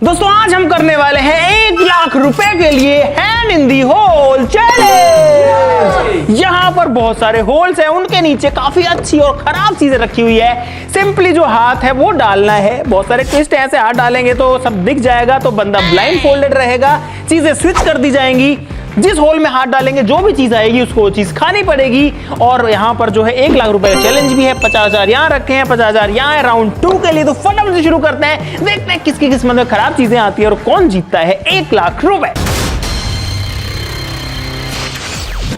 दोस्तों आज हम करने वाले हैं 1 लाख रुपए के लिए hand in the hole challenge. यहाँ पर बहुत सारे होल्स हैं, उनके नीचे काफी अच्छी और खराब चीजें रखी हुई है। सिंपली जो हाथ है वो डालना है। बहुत सारे ट्विस्ट ऐसे हाथ डालेंगे तो सब दिख जाएगा, तो बंदा ब्लाइंड फोल्डेड रहेगा। चीजें स्विच कर दी जाएंगी। जिस होल में हाथ डालेंगे जो भी चीज आएगी उसको वो चीज खानी पड़ेगी। और यहाँ पर जो है 1 लाख रुपए का चैलेंज भी है। 50,000 यहाँ रखे हैं, 50,000 यहाँ है राउंड 2 के लिए। तो फटाफट से शुरू करते हैं, देखते हैं किसकी किस्मत में खराब चीजें आती है और कौन जीतता है 1 लाख रुपए।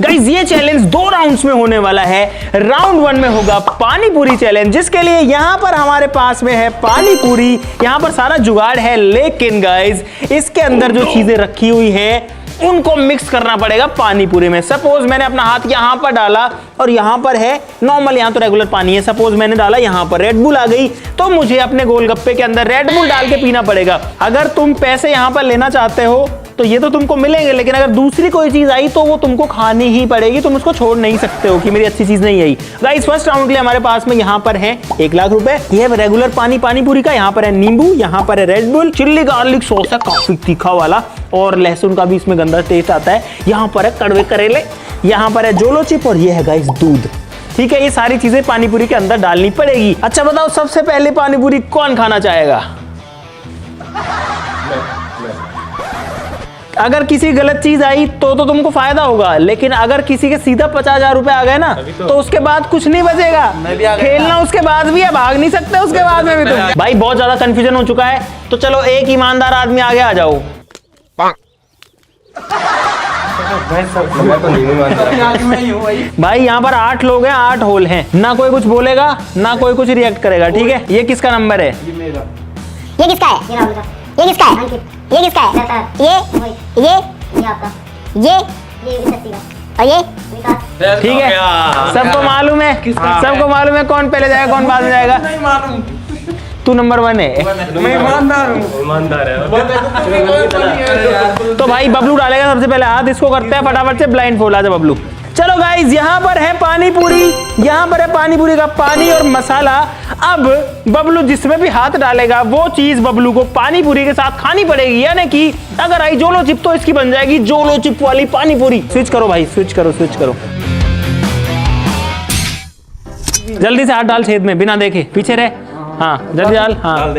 गाइस ये चैलेंज 2 राउंड्स में होने वाला है। राउंड 1 में होगा पानी पूरी चैलेंज, जिसके लिए यहां पर हमारे पास में है पानी पूरी। यहां पर सारा जुगाड़ है, लेकिन गाइस इसके अंदर जो चीजें रखी हुई है उनको मिक्स करना पड़ेगा पानी पूरी में। सपोज मैंने अपना हाथ यहां पर डाला और यहां पर है नॉर्मल, यहां तो रेगुलर पानी है। सपोज मैंने डाला यहां पर रेड बुल आ गई, तो मुझे अपने गोलगप्पे के अंदर रेड बुल डाल के पीना पड़ेगा। अगर तुम पैसे यहां पर लेना चाहते हो तो ये तो तुमको मिलेंगे, लेकिन अगर दूसरी कोई चीज आई तो वो तुमको खानी ही पड़ेगी। तुम उसको छोड़ नहीं सकते हो कि मेरी अच्छी चीज नहीं आई। गाइस फर्स्ट राउंड के लिए हमारे पास में यहाँ पर है 1 लाख रुपए। ये है रेगुलर पानी पूरी का। यहाँ पर है नींबू, यहाँ पर है red bull, chilli garlic sauce है काफी तीखा वाला, और लहसुन का भी इसमें गंदा टेस्ट आता है। यहाँ पर है कड़वे करेले, यहाँ पर है जोलो चिप, और ये है गाइस दूध। ठीक है, ये सारी चीजें पानीपुरी के अंदर डालनी पड़ेगी। अच्छा बताओ सबसे पहले पानीपुरी कौन खाना चाहेगा? अगर किसी गलत चीज आई तो तुमको फायदा होगा, लेकिन अगर किसी के सीधा 50,000 रुपए आ गए ना तो उसके बाद कुछ नहीं बचेगा। खेलना उसके बाद भी है, भाग नहीं सकते उसके बाद में भी तुम। भाई बहुत ज्यादा कंफ्यूजन हो चुका है, तो चलो एक ईमानदार आदमी आगे आ जाओ। भाई यहाँ पर 8 लोग हैं, 8 होल हैं, ना कोई कुछ बोलेगा ना कोई कुछ रिएक्ट करेगा। ठीक है, ये किसका नंबर है? ये किसका है? ये किसका है? ये किसका है? ये आपका, ये और ये ठीक है, सबको मालूम है, सबको मालूम है कौन पहले जाएगा कौन बाद में जाएगा। नहीं मालूम। तू नंबर 1 है। मैं ईमानदार हूँ। ईमानदार है। तो भाई बबलू डालेगा सबसे पहले हाथ। इसको करते हैं फटाफट से ब्लाइंड फोल्ड। आजा बबलू। चलो गाइस यहाँ पर है पानी पूरी, यहाँ पर है पानी पूरी का पानी और मसाला। अब बबलू जिसमें भी हाथ डालेगा वो चीज बबलू को पानी पूरी के साथ खानी पड़ेगी। यानी कि अगर आई जोलो चिप तो इसकी बन जाएगी जोलो चिप वाली पानी पूरी। स्विच करो भाई, स्विच करो, स्विच करो। जल्दी से हाथ डाल छेद में, बिना देखे, पीछे रहे। हाँ जल्दी डाल। हाँ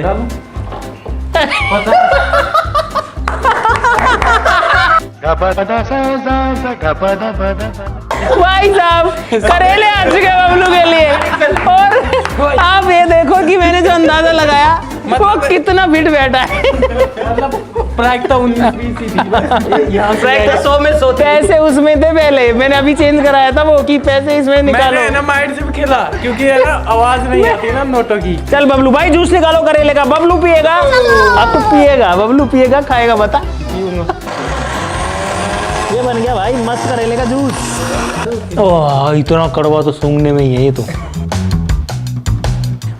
भाई साहब करेले आ चुके बबलू के लिए, और आप ये देखो कि मैंने जो अंदाजा लगाया वो कितना फिट बैठा है। पैसे उसमें थे पहले, मैंने अभी चेंज कराया था वो कि पैसे इसमें निकालो। मैंने ना माइंड से भी खेला क्योंकि है ना आवाज नहीं आती ना नोटों की। चल बबलू भाई जूस निकालो करेले का। बबलू पिएगा? अब तो पिएगा, बबलू पिएगा, खाएगा बता। ये बन गया भाई मस्त करेले का जूस। ओह इतना कड़वा तो सूंघने में ही है ये तो।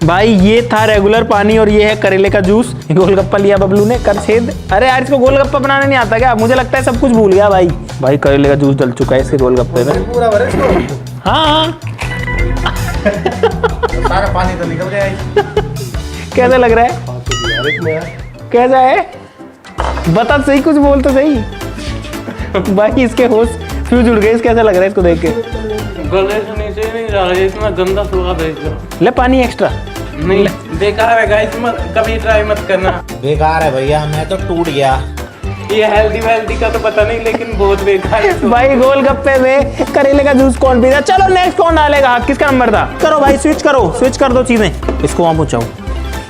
भाई ये था रेगुलर पानी और ये है करेले का जूस। गोलगप्पा लिया बबलू ने, कर छेद। अरे यार इसको गोलगप्पा बनाने नहीं आता क्या? मुझे लगता है सब कुछ भूल गया भाई। भाई करेले का जूस डल चुका है इसके गोलगप्पे में। पूरा भरे इसको। हाँ सारा पानी तो निकल गया। कैसा लग रहा है? कैसा है बता सही, कुछ बोल तो सही। भाई इसके होश फ्यूज उड़ गए। कैसा लग रहा है इसको देख के? गले से नीचे नहीं जा रहा है, इतना गंदा स्वाद है इसका। ले पानी एक्स्ट्रा। नहीं बेकार है गाइस, मत कभी ट्राई मत करना। बेकार है भैया, मैं तो टूट गया। ये हेल्दी का तो पता नहीं, लेकिन बहुत बेकार है। भाई गोलगप्पे में करेले का जूस कौन पीता? चलो नेक्स्ट कौन डालेगा? किसका नंबर था? करो भाई स्विच करो, स्विच कर दो चीजें। इसको वहां पहुंचाओ।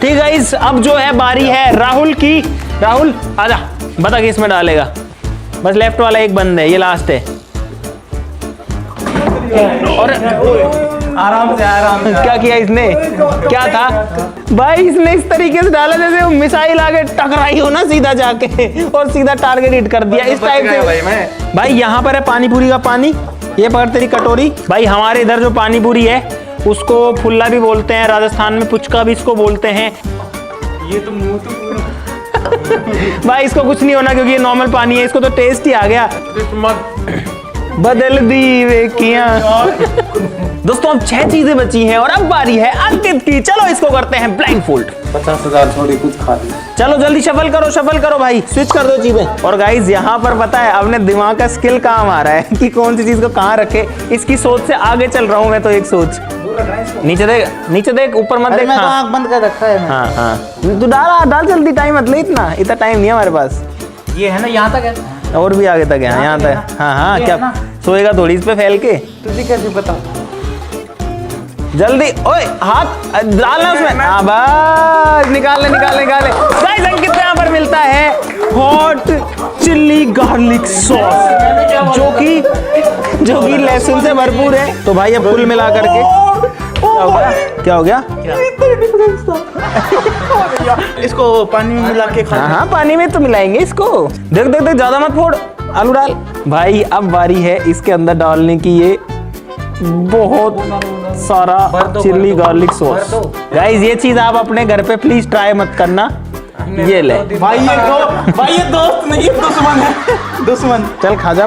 ठीक है इस अब जो है बारी है राहुल की। राहुल आजा, बता कि इसमें डालेगा। बस लेफ्ट वाला एक बंद है, ये लास्ट है। और आराम से क्या किया इसने? क्या था भाई? इसने इस तरीके से डाला जैसे वो मिसाइल आगे टकराई हो ना सीधा जाके, और सीधा टारगेट हिट कर दिया इस टाइप से। भाई यहाँ पर है पानी पूरी का पानी, ये पकड़ तेरी कटोरी। भाई हमारे इधर जो पानी पूरी है उसको फुल्ला भी बोलते हैं, राजस्थान में पुचका भी इसको बोलते हैं। ये तो मुंह तो भाई इसको कुछ नहीं होना क्योंकि ये नॉर्मल पानी है, इसको तो टेस्ट ही आ गया। बदल दी वेकियां। दोस्तों अब 6 चीजें बची हैं और अब बारी है अंकित की। चलो इसको करते हैं ब्लाइंड फोल्ड। 50,000 छोड़ी कुछ खा ली। चलो जल्दी शफल करो भाई, स्विच कर दो चीजें। और गाइज यहाँ पर पता है अपने दिमाग का स्किल काम आ रहा है कि कौन सी चीज को कहाँ रखे। इसकी सोच से आगे चल रहा हूँ मैं तो। एक सोच नीचे देख ऊपर मत देख। मैं तो आँख बंद कर रखा है। हाँ तू डाल जल्दी, टाइम मत ले, इतना टाइम नहीं है हमारे पास। ये है ना, यहाँ तक है और भी आगे तक है, यहाँ तक। हाँ ये क्या है ना? सोएगा थोड़ी इस पे फैल के। तुझे कैसे पता? जल्दी ओए हाथ डालना उसमें। हाँ बस निकाल ले। गाइस अंकित को यहाँ पर मिलता है हॉट चिल्ली गार्लिक सॉस जो कि लहसुन से भरपूर है। तो भाई अब कुल मिला करके क्या हो गया? इसको पानी में मिला के खा। हाँ पानी में तो मिलाएंगे इसको। देख ज्यादा मत फोड़, आलू डाल। भाई अब बारी है इसके अंदर डालने की ये बहुत सारा चिल्ली गार्लिक सॉस। गाइस ये चीज आप अपने घर पे प्लीज ट्राई मत करना। ये ले भाई ये दोस्त नहीं, दुश्मन है, दुश्मन। चल खा जा।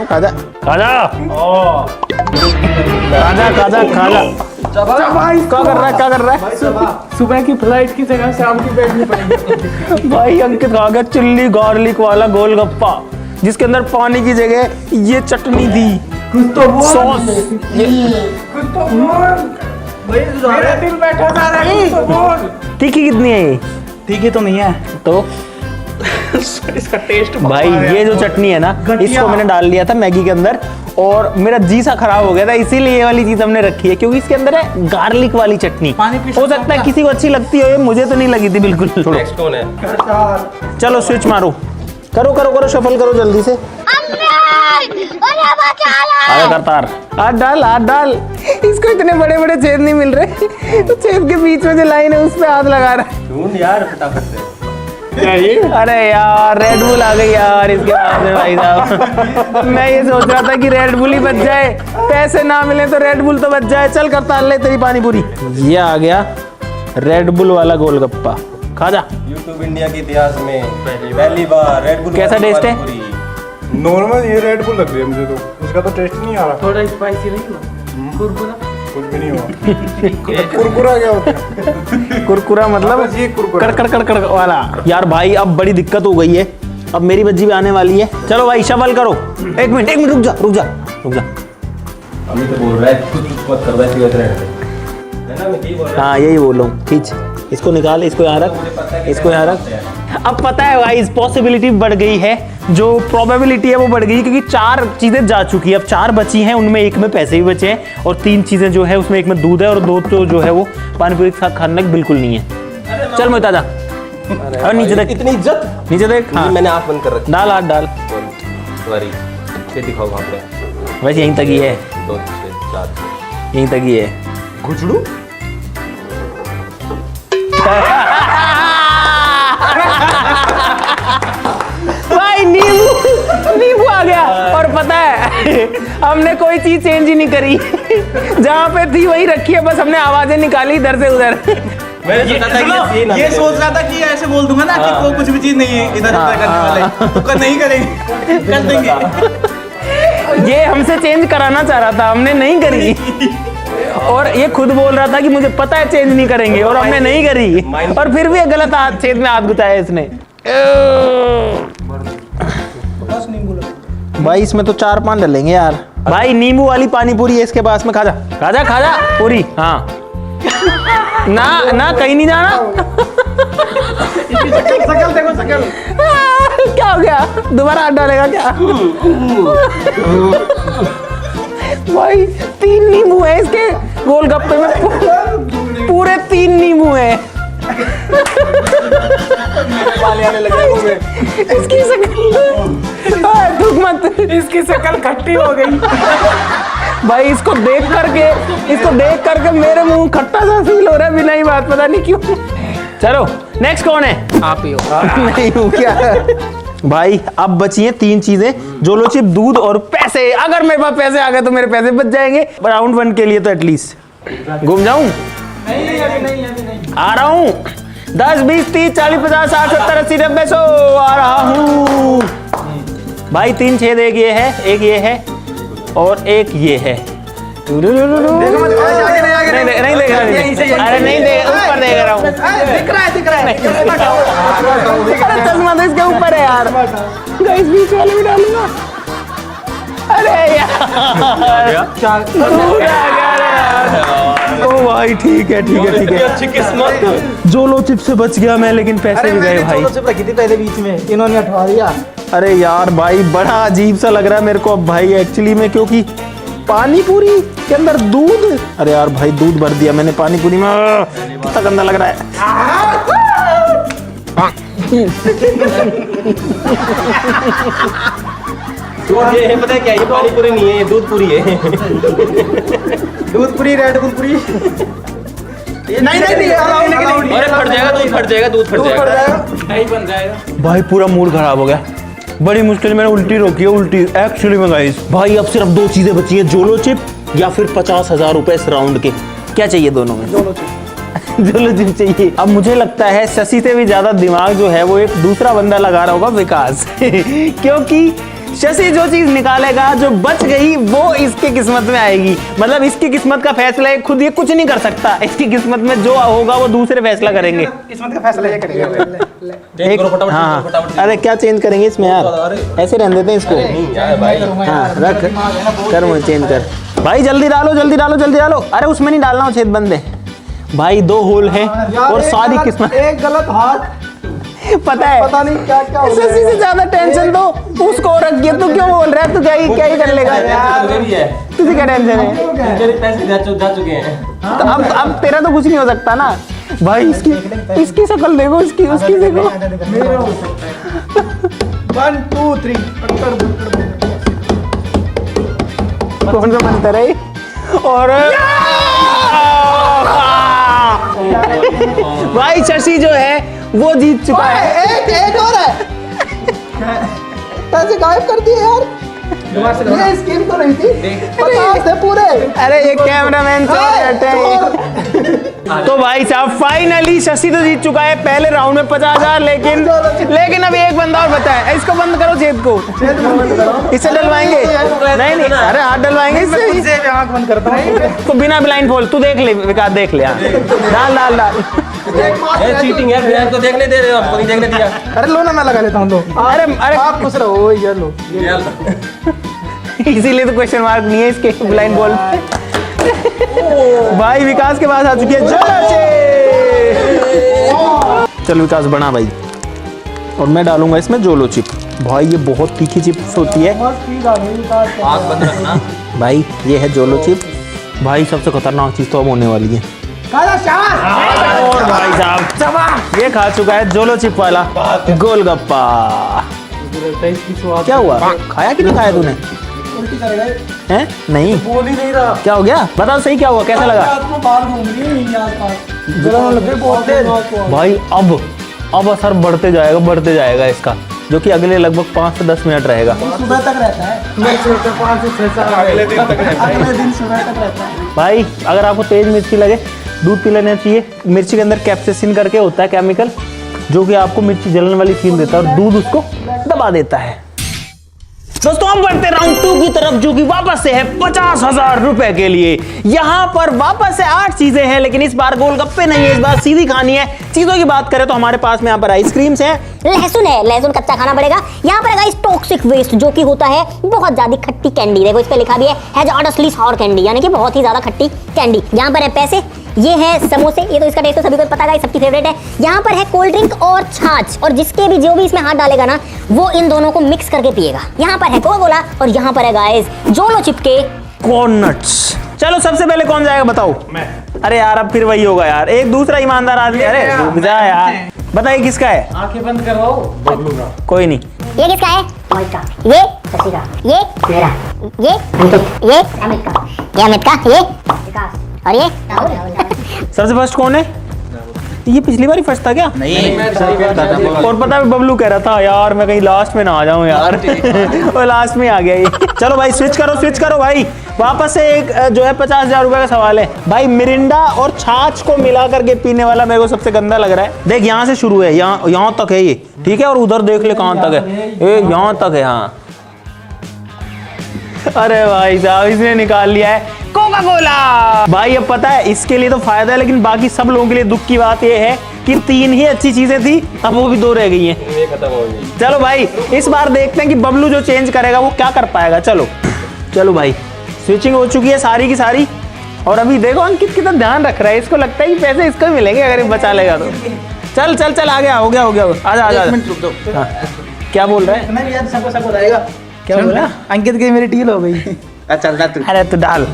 भाई क्या कर रहा है? सुबह की फ्लाइट की जगह शाम की बैठनी पड़ेगी। भाई अंकित खा गया चिल्ली गार्लिक वाला गोलगप्पा जिसके अंदर पानी की जगह ये चटनी थी, कुछ तो बोल, सॉस। कुछ तो बोल। मेरा दिल बैठा जा रहा है, कुछ तो बोल। तीखी कितनी है ये? ठीक है तो नहीं है तो इसका टेस्ट भाई ये जो चटनी है ना, इसको मैंने डाल लिया था मैगी के अंदर और मेरा जी सा खराब हो गया था, इसीलिए ये वाली चीज हमने रखी है क्योंकि इसके अंदर है गार्लिक वाली चटनी। हो सकता है किसी को अच्छी लगती हो, ये मुझे तो नहीं लगी थी बिल्कुल। नेक्स्ट कौन है? चलो स्विच मारो, करो शफल करो जल्दी से। अरे करतार हाथ डाल। इसको इतने बड़े बड़े छेद नहीं मिल रहे, तो छेद के बीच में जो लाइन है उस पे हाथ लगा रहा है। ढूंढ यार फटाफट से। अरे यार रेड बुल आ गई यार इसके पास में भाई साहब। मैं ये सोच रहा था कि रेड बुल ही बच जाए, पैसे ना मिले तो रेड बुल तो बच जाए। चल करतार ले तेरी पानी पूरी। ये आ गया रेड बुल वाला गोलगप्पा, खा जा। यूट्यूब इंडिया के इतिहास में पहली बार रेड बुल। कैसा टेस्ट है? नॉर्मल ये रेड बुल लग रही है मुझे तो, उसका तो टेस्ट नहीं आ रहा। थोड़ा स्पाइसी नहीं हुआ? कुरकुरा कुछ भी नहीं हुआ। कुरकुरा क्या होता है? कुरकुरा मतलब बस ये कुरकुरा। कड़ वाला। यार भाई अब बड़ी दिक्कत हो गई है, अब मेरी बज्जी भी आने वाली है। चलो भाई शफल करो। एक मिनट रुक जा। अभी तो बोल रहा है कुछ मत कर, वैसे है ना, मैं यही बोल रहा हाँ यही बोल रहा हूँ। खींच इसको निकाल, इसको यहाँ रख। अब पता है गाइस पॉसिबिलिटी बढ़ गई है, जो प्रोबेबिलिटी है वो बढ़ गई क्योंकि 4 चीजें जा चुकी है, अब 4 बची हैं, उनमें एक में पैसे भी बचे हैं और 3 चीजें जो है उसमें एक में दूध है और 2 तो जो है वो पानीपुरी के साथ खाने बिल्कुल नहीं है। चल मोहित आजा। और नीचे देख, इतनी इज्जत। नीचे देख। हाँ मैंने आँख बंद कर रखी। डाल हाथ डाल। सॉरी से दिखाओ वहाँ पे। वैसे यहीं तक ही है, 2 6 4 यहीं तक ही है। घुचड़ू भाई नींबू आ गया। और पता है हमने कोई चीज चेंज ही नहीं करी, जहाँ पे थी वही रखी है, बस हमने आवाजें निकाली इधर से उधर। ये सोच रहा था कि ऐसे बोल दूंगा ना कि वो कुछ भी चीज नहीं है इधर उधर करने वाले, तो कर नहीं करेंगे, कर देंगे। ये हमसे चेंज कराना चाह रहा था, हमने नहीं करी। और ये खुद बोल रहा था कि मुझे पता है चेंज नहीं करेंगे, और हमने नहीं करी, और फिर भी गलत हाथ छेद में हाथ गुताया इसने। भाई इसमें तो 4-5 डलेंगे यार। भाई नींबू वाली पानी पूरी है इसके पास में, खा जा पूरी। हाँ ना कहीं नहीं जाना। शकल देखो शकल। क्या हो गया, दोबारा हाथ डालेगा क्या? भाई 3 नींबू है इसके गोलगप्पे में, पूरे 3 नींबू है। इसकी शक्ल थूक मत, इसकी शक्ल खट्टी हो गई। भाई इसको देख करके मेरे मुंह खट्टा सा फील हो रहा है, बिना ही बात, पता नहीं क्यों। चलो नेक्स्ट कौन है? आप ही हो। नहीं हूँ क्या? भाई अब बची हैं 3 चीजें, जोलो चिप, दूध और पैसे। अगर मेरे पास पैसे आ गए तो मेरे पैसे बच जाएंगे, राउंड 1 के लिए तो एटलीस्ट घूम जाऊं। नहीं आ रहा हूं। 10 20 30 40 50 60 70 80 90 100 आ रहा हूं। भाई 3 छेद, एक ये है और एक ये है। देखो मत, आगे नहीं नहीं देख रहा, अरे नहीं देख, ऊपर देख रहा हूँ। दिख रहा है अरे चश्मा तो इसके ऊपर है यार। गाइस बीच वाले में डालूंगा। अरे यार दूर आ गया यार। ओ भाई ठीक है अच्छी किस्मत। जोलो चिप से बच गया मैं, लेकिन पैसे भी गए भाई। चिप रखी थी पहले बीच में, इन्होंने हटवा दिया। अरे यार भाई बड़ा अजीब सा लग रहा है मेरे को अब भाई एक्चुअली में, क्योंकि पानी पूरी के अंदर दूध, अरे यार भाई दूध भर दिया मैंने पानी पूरी में, कितना गंदा लग रहा है। ये पता है क्या, ये पानी पूरी नहीं है, ये दूध पूरी है। दूध पूरी, रेड बुल पूरी। नहीं अरे फट जाएगा, दूध फट जाएगा। नहीं बन जाएगा भाई पूरा मूड खराब हो गया। बड़ी मुश्किल मैंने उल्टी रोकी है, उल्टी एक्चुअली में गाइस। भाई अब सिर्फ दो चीजें बची है, जोलो चिप या फिर 50,000 रुपए इस राउंड के। क्या चाहिए दोनों में? जोलो चिप चाहिए। अब मुझे लगता है शशि से भी ज्यादा दिमाग जो है वो एक दूसरा बंदा लगा रहा होगा, विकास। क्योंकि शशि जो चीज निकालेगा, जो बच गई वो इसकी किस्मत में आएगी। मतलब इसकी किस्मत का फैसला खुद ये कुछ नहीं कर सकता। इसकी किस्मत में जो होगा वो दूसरे फैसला करेंगे। किस्मत का फैसला ये करेगा। एक हाँ, अरे क्या चेंज करेंगे इसमें यार, ऐसे रहने देते हैं इसको। हाँ रख कर, मुझे चेंज कर भाई, जल्दी डालो। अरे उसमें नहीं डालना, छेद बंद है भाई। 2 होल है और सारी किस्मत। एक गलत हाथ, पता है, पता नहीं क्या हो रहा है। शशि से ज्यादा टेंशन तो उसको रख दिया। तू क्यों बोल रहा है? तू क्या ही कर लेगा यार? तुझे क्या टेंशन है? पैसे जा चुके हैं। तो अब तेरा तो कुछ नहीं हो सकता ना भाई। इसकी शक्ल देखो, उसकी देखो। 1 2 3 कौन सा बनता रही? और भाई शशि जो है वो जीत चुका है। एक और है। पैसे गायब कर दिए यार। ये स्कीम तो नहीं थी। 50 थे पूरे। अरे ये कैमरामैन तो भाई साहब फाइनली शशि तो जीत चुका है पहले राउंड में 50,000। लेकिन अभी एक बंदा और बता है। इसको बंद करो, छेद को। इससे डलवाएंगे? नहीं, अरे हाथ डलवाएंगे इससे। आंख बंद करता हूँ तो बिना ब्लाइंड फोल्ड तू देख ले, विकास देख ले। डाल चीटिंग है यार, तो देखने दे रहे हो, हमको नहीं देखने दिया। अरे लो ना, मैं लगा लेता हूँ। लो अरे आप खुश रहो। ये लो, इसीलिए तो क्वेश्चन मार्क नहीं है इसके ब्लाइंड बॉल पे। भाई विकास के पास आ चुकी है चल विकास बना भाई, और मैं डालूंगा इसमें जोलो चिप। भाई ये बहुत तीखी चिप्स होती है आग बंद रखना भाई। ये है जोलो चिप भाई, सबसे खतरनाक चीज तो अब होने वाली है। और भाई साहब ये खा चुका है जोलो चिप वाला गोलगप्पा। क्या हुआ, खाया कि नहीं खाया तूने? हैं? नहीं बोल ही नहीं रहा। क्या हो गया? बताओ सही, क्या हुआ, कैसा लगा? भाई अब असर बढ़ते जाएगा इसका, जो कि अगले लगभग 5 से 10 मिनट रहेगा। सुबह तक रहता है। 5 से 6 साल अगले दिन सुबह तक रहता है। भाई अगर आपको तेज मिर्ची लगे, दूध पी लेना चाहिए। मिर्ची के अंदर कैप्साइसिन करके होता है केमिकल, जो कि आपको मिर्ची जलने वाली फील देता है और दूध उसको दबा देता है। दोस्तों हम बढ़ते राउंड 2 की तरफ, जो कि वापस से है 50,000 रुपए के लिए। यहाँ पर वापस से 8 चीजें हैं, लेकिन इस बार गोलगप्पे नहीं है, इस बार सीधी खानी है। चीजों की बात करें तो हमारे पास में यहाँ पर आइसक्रीम्स है, लहसुन है, लहसुन कच्चा खाना पड़ेगा। यहाँ पर है टॉक्सिक वेस्ट, जो कि होता है बहुत ज्यादा खट्टी कैंडी। देखो इस पे लिखा भी है हैजार्डसली सॉर कैंडी, यानी कि बहुत ही ज्यादा खट्टी कैंडी। यहाँ पर है पैसे, ये है समोसे, ये तो इसका टेस्ट तो सभी को पता है, सबकी फेवरेट है। यहाँ पर है कोल्ड ड्रिंक और छाछ, और जिसके भी जो भी इसमें हाथ डालेगा ना, वो इन दोनों को मिक्स करके पिएगा। यहाँ पर है कोका कोला, और यहाँ पर है गाइस जोलो चिप के कॉर्नट्स। चलो सबसे पहले कौन जाएगा बताओ? मैं। अरे यार अब फिर वही होगा यार, एक दूसरा ईमानदार आदमी। अरे रुक जा यार, बताइए किसका है? आंखें बंद करवाओ। कोई नहीं। ये किसका है? मोहित का। ये शशि का। ये मेरा। ये अंकित। ये अमित का। ये अमित का। ये विकास। और ये सबसे फर्स्ट कौन है? ये पिछली बार ही फर्स्ट था क्या? नहीं और पता है बबलू कह रहा था यार मैं कहीं लास्ट में ना आ जाऊं यार। और लास्ट में आ गया ये। चलो भाई स्विच करो भाई। वापस से एक जो है 50,000 रुपए का सवाल है भाई। मिरिंडा और छाछ को मिला करके पीने वाला मेरे को सबसे गंदा लग रहा है। देख यहाँ से शुरू है, यहाँ तक है ये, ठीक है, और उधर देख ले कहाँ तक है। ये यहाँ तक है। हाँ अरे भाई साहब इसने निकाल लिया है कोका कोला। भाई अब पता है इसके लिए तो फायदा है, लेकिन बाकी सब लोगों के लिए दुख की बात यह है कि 3 ही अच्छी चीजें थी, अब वो भी 2 रह गई हैं। ये खत्म हो गई। चलो भाई इस बार देखते हैं कि बबलू जो चेंज करेगा वो क्या कर पाएगा। चलो चलो भाई स्विचिंग हो चुकी है सारी की सारी, और अभी देखो अंकित कितना ध्यान रख रहा है, इसको लगता है कि पैसे इसको ही मिलेंगे अगर ये बचा लेगा तो। चल चल चल आ गया, हो गया आजा आजा। हाँ, क्या बोल रहा है? मैं यार सबको सब बताएगा। क्या बोला? अंकित की मेरी डील हो गई। चल तू। अरे तू डाल।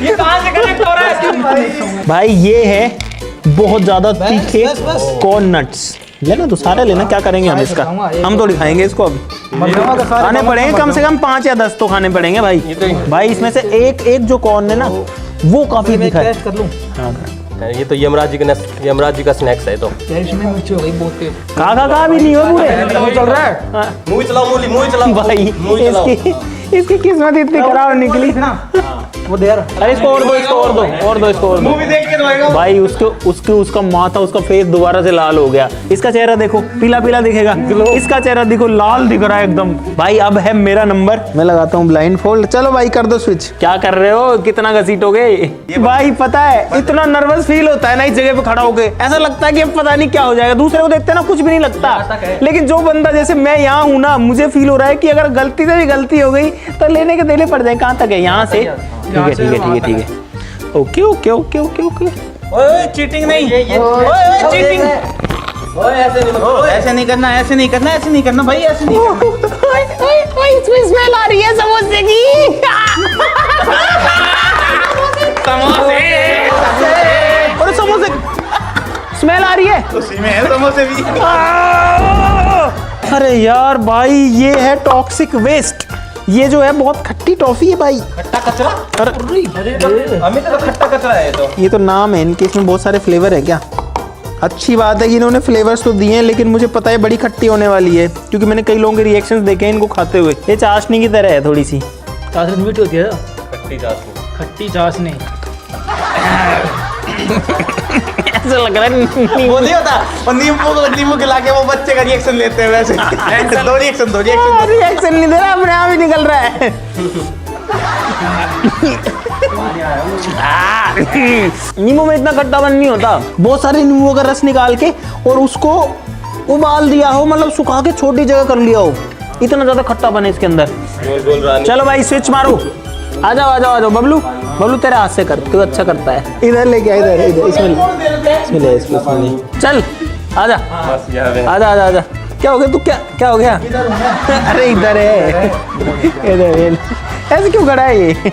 ये कहां से कनेक्ट हो रहा है? भाई ये है बहुत ज्यादा तीखे कॉर्न नट्स। लेना तो सारे लेना, क्या करेंगे हम इसका, हम तो खाएंगे इसको। अब खाने पड़ेंगे कम से कम 5 या 10 तो खाने पड़ेंगे भाई। भाई इसमें से एक एक जो कॉर्न है ना वो काफी तीखा है। कर लूं? ये तो यमराज जी का स्नैक्स है तो। यार इसमें मिर्ची हो गई बहुत तेज। का भी नहीं हो पूरे चल रहा है। मूवी चलाओ मूवी चलाओ भाई। मूवी चलाओ। इसकी किस्मत इतनी खराब निकली। वो दे यार। अरे इसको और दो इसको और दो। मूवी देख के दवाएगा भाई उसका माथा उसका फेस दोबारा से लाल हो गया। इसका चेहरा देखो पीला पीला दिखेगा, इसका चेहरा देखो लाल दिख रहा है एकदम। भाई अब है मेरा नंबर, मैं लगाता हूँ ब्लाइंड फोल्ड। चलो भाई कर दो स्विच। क्या कर रहे हो, कितना घसीटोगे? भाई पता है इतना नर्वस फील होता है ना इस जगह पे खड़ा होके, ऐसा लगता है कि अब पता नहीं क्या हो जाएगा। दूसरे को देखते हैं ना कुछ भी नहीं लगता, लेकिन जो बंदा जैसे मैं यहाँ हूँ ना, मुझे फील हो रहा है कि अगर गलती से भी गलती हो गई तो लेने के देने पड़ जाए। कहाँ तक है? यहाँ से ठीक है। ओके। ओए चीटिंग नहीं। ओए चीटिंग। ओए ऐसे नहीं करना भाई, ऐसे नहीं करना। इसमें स्मेल आ रही है समोसे की। समोसे स्मेल आ रही है। उसी में है समोसे भी। अरे यार भाई ये है टॉक्सिक वेस्ट। ये जो है बहुत खट्टी टॉफी है भाई। खट्टा कचरा। अमित तो खट्टा कचरा है ये तो नाम है इनके, इसमें बहुत सारे फ्लेवर है क्या? अच्छी बात है कि इन्होंने फ्लेवर्स तो दिए हैं, लेकिन मुझे पता है बड़ी खट्टी होने वाली है, क्योंकि मैंने कई लोगों के रिएक्शंस देखे हैं इनको खाते हुए। ये चाशनी की तरह है थोड़ी सी। चाशनी मीठी होती है। खट्टी चाशनी। ऐसा लग रहा है वो नहीं होता, और नींबू खिला के वो बच्चे का रिएक्शन लेते हैं वैसे। दो रिएक्शन नहीं दे रहा, अपने आप ही निकल रहा है। नींबू में इतना खट्टापन नहीं होता। बहुत सारे नींबू का रस निकाल के और उसको उबाल दिया हो, मतलब सुखा के छोटी जगह कर लिया हो, इतना ज्यादा खट्टापन है इसके अंदर। चलो भाई स्विच मारो। आ जाओ बबलू तेरे हाथ से कर, तू अच्छा करता है। इधर लेके आ, इधर इसमें चल आजा। क्या हो गया तू? क्या हो गया? अरे इधर है, इधर ऐसे क्यों खड़ा है ये?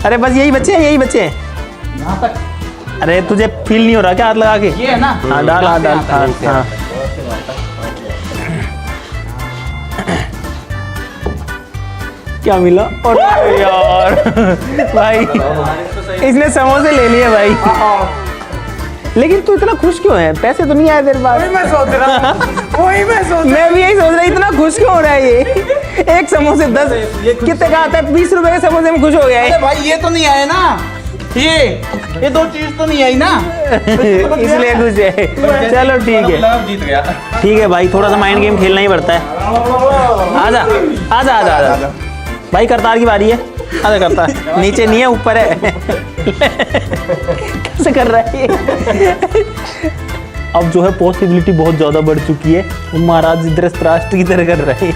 अरे बस यही बच्चे हैं। अरे तुझे फील नहीं हो रहा क्या हाथ लगा के? ये है ना? हाँ डाल। हाँ क्या मिला? और यार भाई इसने समोसे ले लिए भाई। लेकिन तू इतना खुश क्यों है? पैसे तो नहीं आए तेरे पास? मैं सोच रहा मैं भी यही सोच रहा, इतना खुश क्यों हो रहा है ये? एक समोसे 10 कितने का आता है? 20 रुपए के समोसे में खुश हो गया है। भाई ये तो नहीं आए ना, ये 2 चीज तो नहीं आई ना, इसलिए खुश है। चलो ठीक है, जीत गया। ठीक है भाई, थोड़ा सा माइंड गेम खेलना ही पड़ता है। आजा भाई, करतार की बारी है। आजा करतार, नीचे नहीं है ऊपर है। कैसे कर रहा है ये? अब जो है पॉसिबिलिटी बहुत ज्यादा बढ़ चुकी है। महाराज धृतराष्ट्र की तरह कर रहे हैं।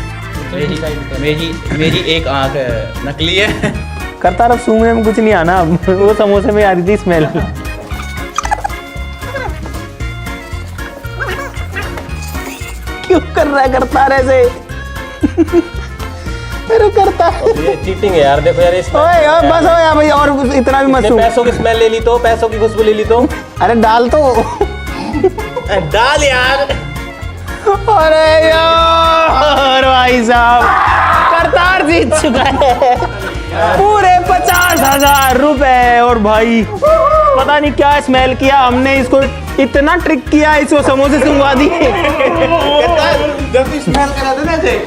मेरी एक आंख नकली है। करतार अब सूंघने में कुछ नहीं आना, वो समोसे में आ रही थी स्मेल। क्यों कर रहा है करतार ऐसे? अरे करतार ये चीटिंग है यार। देखो यार ओए बस हो यार भाई, और इतना भी मत सूंघ। पैसों की स्मेल ले ली तो, पैसों की खुशबू ले ली तो। अरे डाल तो। डाल यार। अरे यार भाई साहब, करतार जीत चुका है पूरे 50,000 रुपए। और भाई पता नहीं क्या स्मेल किया हमने, इसको इतना ट्रिक किया, इसको समोसे सुंघवा दिए। जब स्मेल करा देना थे,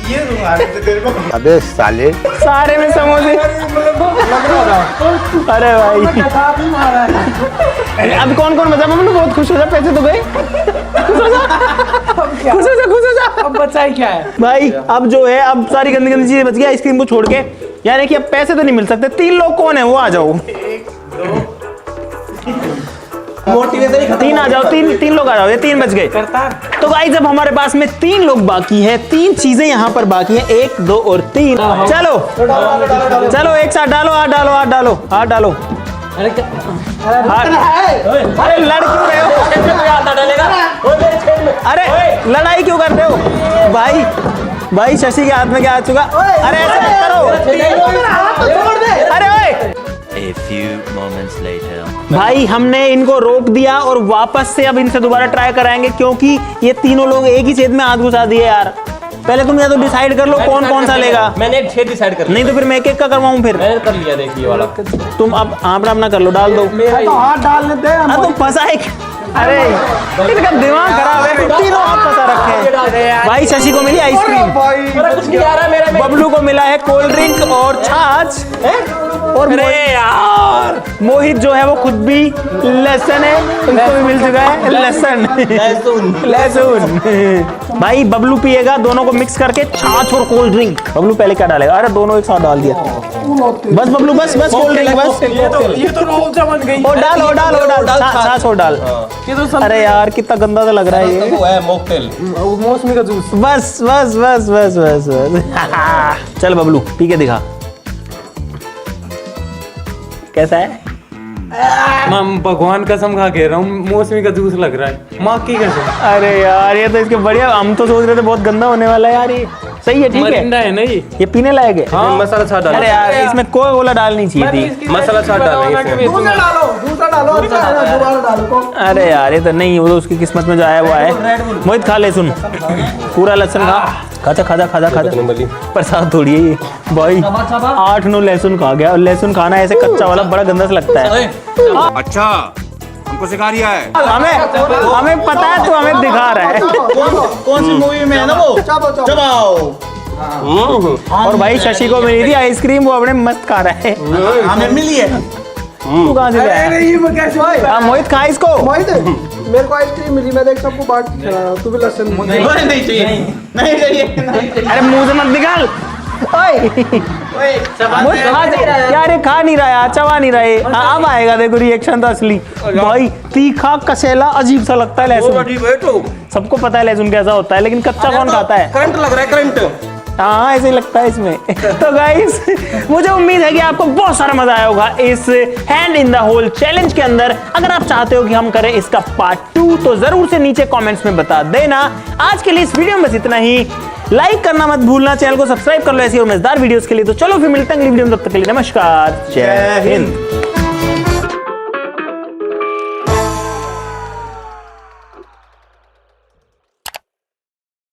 ये दूंगा तेरे को। अबे साले सारे में समोसे। अरे भाई अब कौन कौन बचा? बबलू बहुत खुश हो जा, पैसे तो गए। खुश हो जा। अब बचा ही क्या है? भाई अब जो है, अब सारी गंदी गंदी चीजें बच गई आइसक्रीम को छोड़ के, यानी कि अब पैसे तो नहीं मिल सकते। 3 लोग कौन है वो आ जाओ। मोटिवेशन 3 आ जाओ, 3 लोग आ जाओ, ये 3 बच गए। तो गाइस अब हमारे पास में 3 लोग बाकी हैं, 3 चीजें यहाँ पर बाकी हैं, 1 2 और 3। चलो एक साथ डालो, हाथ डालो। अरे लड़ क्यों रहे हो? अरे लड़ाई क्यों कर रहे हो भाई? शशि के हाथ में क्या आ चुका? अरे ऐसे मत करो। अरे ओए A few moments later. भाई हमने इनको रोक दिया और वापस से अब इनसे दोबारा ट्राई कराएंगे, क्योंकि ये तीनों लोग एक ही छेद में हाथ घुसा दिए यार। पहले तुम या तो डिसाइड कर लो कौन कौन सा लेगा। मैंने एक छेद डिसाइड कर नहीं तो फिर मैं एक का करवाऊं फिर। मैंने कर लिया, देखिए वाला। तुम अब अपना कर लो, डाल दो। तो हाथ डालने दे। तुम फंसा एक। अरे इनका दिमाग खराब है, तीनों हाथ फंसा रखे हैं। भाई शशि को मिली आइसक्रीम, कुछ नहीं आ रहा मेरे में। बबलू को मिला है कोल्ड ड्रिंक और छाछ, और यार मोहित जो है वो खुद भी लहसुन है, उसको भी मिल चुका है लहसुन। भाई बबलू पिएगा दोनों को मिक्स करके, छाछ और कोल्ड ड्रिंक। बबलू पहले क्या डालेगा? अरे दोनों एक साथ डाल दिया। बस बबलू बस कोल्ड ड्रिंक बस। ये तो रोजा बन गई। और डाल छाछ और डाल। ये तो अरे यार कितना गंदा सा लग रहा है ये। वो है मॉकटेल। मौसमी का जूस। बस चल बबलू पी के दिखा कैसा है। मैं भगवान कसम खा के रहा हूँ, मौसमी का जूस लग रहा है, माँ की कसम। अरे यार ये तो इसके बढ़िया, हम तो सोच रहे थे बहुत गंदा होने वाला है यार। ये सही है, ठीक मरिंडा है है ना ये पीने लायक है। हाँ। मसाला छाट डालो। अरे यार इसमें कोका कोला डालनी चाहिए थी। मसाला छाट डालेंगे इसमें। दूसरा डालो दोबारा डालो। अरे यार ये तो नहीं, वो तो उसकी किस्मत में जो आया वो आया। मोहित खा लहसुन, पूरा लहसुन खा। प्रसाद थोड़ी है ये भाई। 8-9 लहसुन खा गया, और लहसुन खाना ऐसे कच्चा वाला बड़ा गंदा सा लगता है। अच्छा हमको सिखा रिया है। हमें पता है तू हमें दिखा रहा है। कौन सी मूवी में है ना वो? चबाओ। और भाई शशि को मिली थी आइसक्रीम, वो अपने मस्त खा रहा है। हमें मिली है। तू कहाँ से लाया? ये कैसे भाई? मोहित खा इसको। मेरे को आइसक्रीम मिली, मैं देख सबको बांट के खिलाया, तू भी लहसुन नहीं चाहिए। अरे मुंह से मत निकाल। यार ये खा नहीं रहा यार, चबा नहीं रहे। अब आएगा देखो रिएक्शन तो असली। भाई तीखा कसेला अजीब सा लगता है लहसुन। सबको पता है लहसुन कैसा होता है, लेकिन कच्चा कौन खाता है? करंट लग रहा है, करंट। हाँ ऐसे ही लगता है इसमें। तो गाइस मुझे उम्मीद है कि आपको बहुत सारा मजा आया होगा इस hand in the hole challenge के अंदर। अगर आप चाहते हो कि हम करें इसका पार्ट 2 तो जरूर से नीचे कमेंट्स में बता देना। आज के लिए इस वीडियो में बस इतना ही। लाइक करना मत भूलना, चैनल को सब्सक्राइब कर लो ऐसी और मजेदार वीडियोस के लिए। तो चलो फिर मिलते हैं अगली वीडियो में, तब तक के लिए नमस्कार, जय हिंद।